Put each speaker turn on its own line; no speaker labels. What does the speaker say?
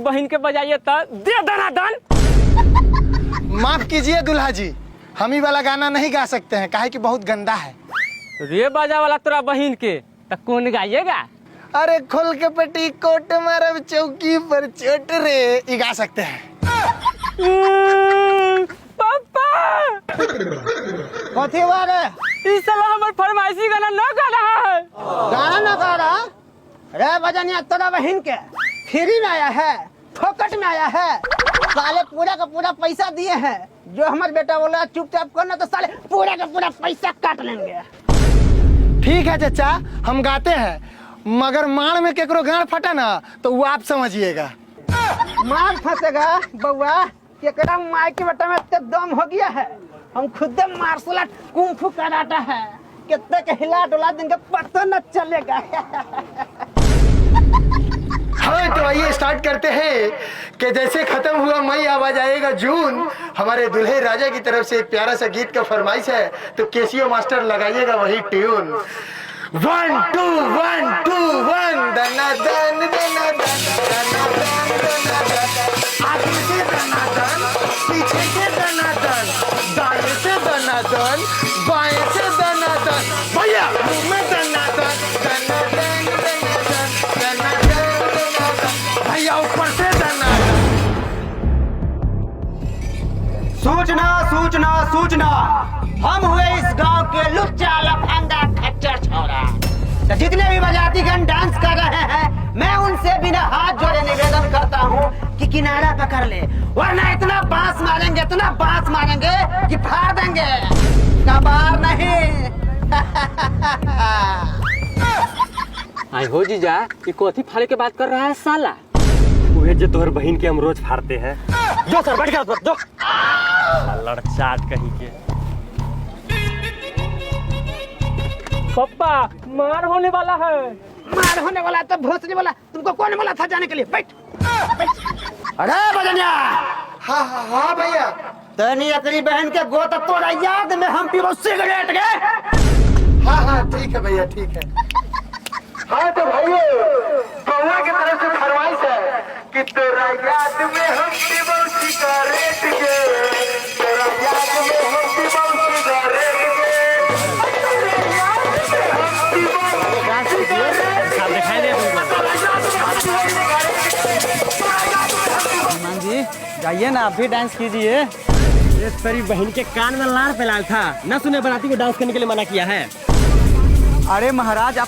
बहन के बजाइए तो दे दनादन।
माफ कीजिए दूल्हा जी, हम ही वाला गाना नहीं गा सकते हैं, काहे कि बहुत गंदा है।
रे बाजा वाला तोरा बहन के तो कौन गाइएगा?
अरे खोल के पेटी कोट मारब चौकी पर चोट रे, ये गा सकते हैं।
पापा
कथी हुआ रे?
इस साल हमारे फरमाइशी गाना न गा रहा है।
गाना ना गा रहा? रे बजनिया तोरा बहन के फ्री में आया है, फोकट में आया है। साले पूरा का पूरा पैसा दिए हैं। जो हमारे बेटा बोला चुपचाप करना तो साले पूरा का पूरा पैसा काट लेंगे।
ठीक है चाचा, हम गाते हैं, मगर मार में केकरो गाड़ फटा ना तो वो आप समझिएगा।
मार फंसेगा बउआ, केकरा माय के बेटा में इतना दम हो गया है। हम खुद मार्शल आर्ट कुंग फू कराटा है, कितने के हिला डुला देंगे पता न चलेगा।
हाँ तो आइए स्टार्ट करते हैं कि जैसे खत्म हुआ मई आवाज आएगा जून। हमारे दुल्हे राजा की तरफ से एक प्यारा सा गीत का फरमाइश है, तो केसीओ मास्टर लगाइएगा वही ट्यून। 1 2 1 2 1 दना दन दना दन दना दन दना दन, आगे से दना दन, पीछे से दना दन, दाएं से दना दन, बाएं से दना दन, भैया मुंह में दना दन दना दन दना दन दना दन, भैया ऊपर से दना दन।
सूचना सूचना सूचना, हम हुए इस गांव के लुच्चा लफंगा खच्चर छोरा। तो जितने भी बजातीगण डांस कर रहे हैं, मैं उनसे बिना हाथ जोड़े निवेदन करता हूँ कि किनारा पकड़ ले, वरना इतना बांस मारेंगे कि फाड़ देंगे, कबार नहीं।
आई हो जीजा, ये कथी फाड़े के बात कर रहा है साला?
वही जो तोहर बहन के हम रोज फाड़ते हैं।
जो सर बैठ गया जो।
लड़चाट कहीं के।
पप्पा मार होने वाला है।
मार होने वाला तो भोसने वाला, तुमको कौन बोला था जाने के लिए? बैठ बैठ। अरे बजनिया,
हाँ हाँ हाँ भैया,
तनी अपनी बहन के गोद तोड़ा याद में हम पीबो सिगरेट के।
हाँ हाँ ठीक है भैया ठीक है। हाँ तो भैया कौआ की तरफ से फरमाइश है कि तोरा याद में हम पीबो सिगरेट के, तोरा याद में हम पीबो सिगरेट के,
हनुमान जी जाइए ना, आप भी डांस कीजिए।
ये तेरी बहन के कान में लार फैलाल था, न सुने बनाती को डांस करने के लिए मना किया है।
अरे महाराज आप